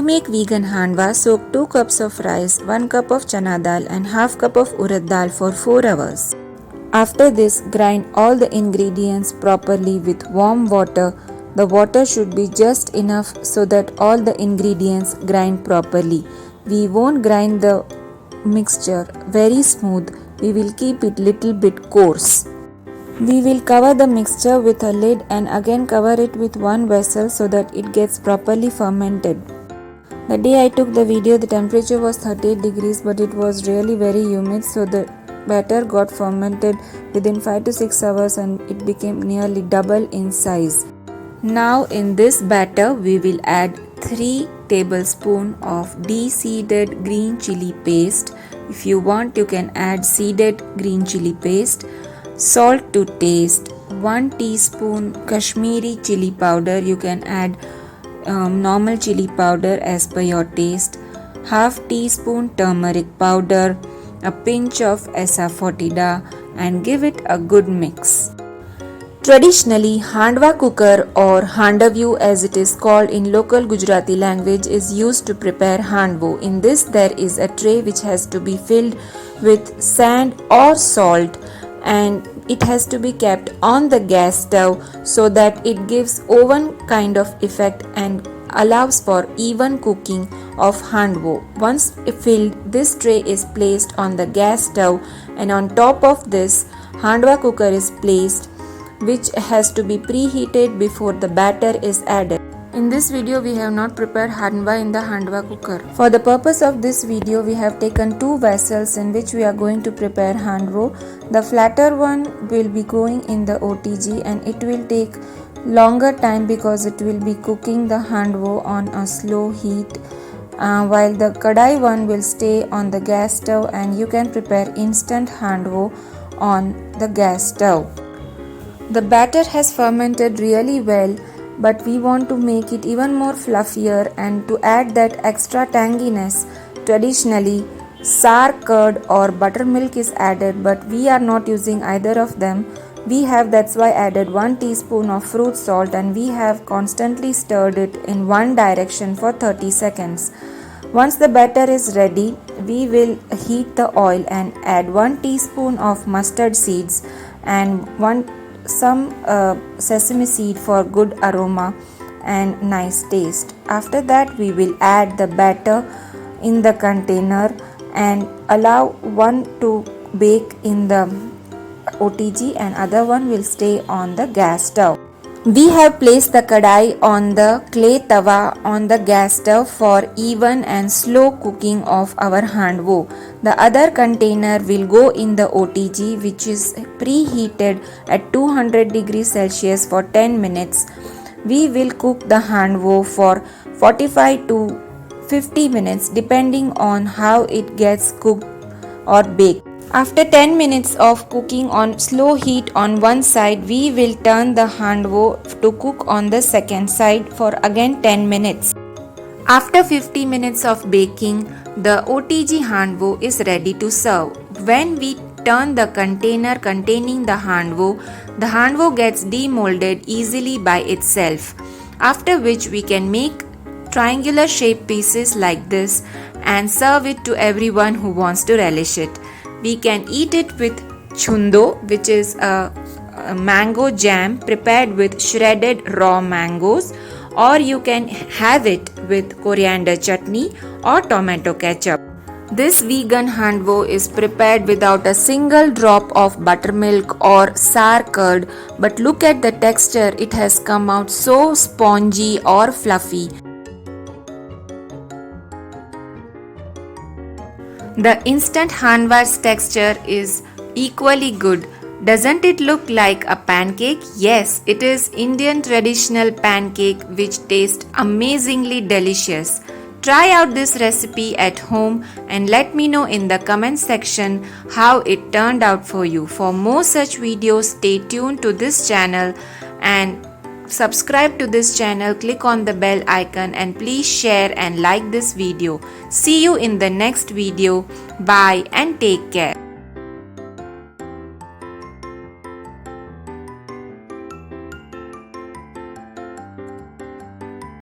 make vegan handva, soak 2 cups of rice, 1 cup of chana dal and half cup of urad dal for 4 hours. After this, grind all the ingredients properly with warm water. The water should be just enough so that all the ingredients grind properly. We won't grind the mixture very smooth. We will keep it little bit coarse. We will cover the mixture with a lid and again cover it with one vessel so that it gets properly fermented. The day I took the video, the temperature was 38 degrees, but it was really very humid, so the batter got fermented within 5 to 6 hours and it became nearly double in size. Now in this batter we will add 3 tablespoons of de-seeded green chili paste. If you want, you can add seeded green chili paste. Salt to taste. 1 teaspoon Kashmiri chili powder. You can add normal chili powder as per your taste. Half teaspoon turmeric powder. A pinch of asafoetida and give it a good mix. Traditionally, handva cooker or handavyu as it is called in local Gujarati language is used to prepare handvo. In this there is a tray which has to be filled with sand or salt and it has to be kept on the gas stove so that it gives oven kind of effect and allows for even cooking of handvo. Once filled, this tray is placed on the gas stove and on top of this handva cooker is placed, which has to be preheated before the batter is added. In this video we have not prepared handva in the handva cooker. For the purpose of this video we have taken 2 vessels in which we are going to prepare handvo. The flatter one will be going in the OTG and it will take longer time because it will be cooking the handvo on a slow heat, while the kadai one will stay on the gas stove and you can prepare instant handvo on the gas stove. The batter has fermented really well, but we want to make it even more fluffier and to add that extra tanginess. Traditionally, sour curd or buttermilk is added, but we are not using either of them. We have that's why added 1 teaspoon of fruit salt and we have constantly stirred it in one direction for 30 seconds. Once the batter is ready, we will heat the oil and add 1 teaspoon of mustard seeds and some sesame seed for good aroma and nice taste. After that we will add the batter in the container and allow one to bake in the OTG and other one will stay on the gas stove. We have placed the kadai on the clay tawa on the gas stove for even and slow cooking of our handvo. The other container will go in the OTG which is preheated at 200 degrees Celsius for 10 minutes. We will cook the handvo for 45 to 50 minutes depending on how it gets cooked or baked. After 10 minutes of cooking on slow heat on one side, we will turn the handvo to cook on the second side for again 10 minutes. After 50 minutes of baking, the OTG handvo is ready to serve. When we turn the container containing the handvo gets demolded easily by itself. After which we can make triangular shaped pieces like this and serve it to everyone who wants to relish it. We can eat it with chundo, which is a mango jam prepared with shredded raw mangoes, or you can have it with coriander chutney or tomato ketchup. This vegan handvo is prepared without a single drop of buttermilk or sour curd, but look at the texture, it has come out so spongy or fluffy. The instant handva's texture is equally good. Doesn't it look like a pancake? Yes, it is Indian traditional pancake which tastes amazingly delicious. Try out this recipe at home and let me know in the comment section how it turned out for you. For more such videos, stay tuned to this channel and subscribe to this channel, click on the bell icon and please share and like this video. See you in the next video. Bye and take care.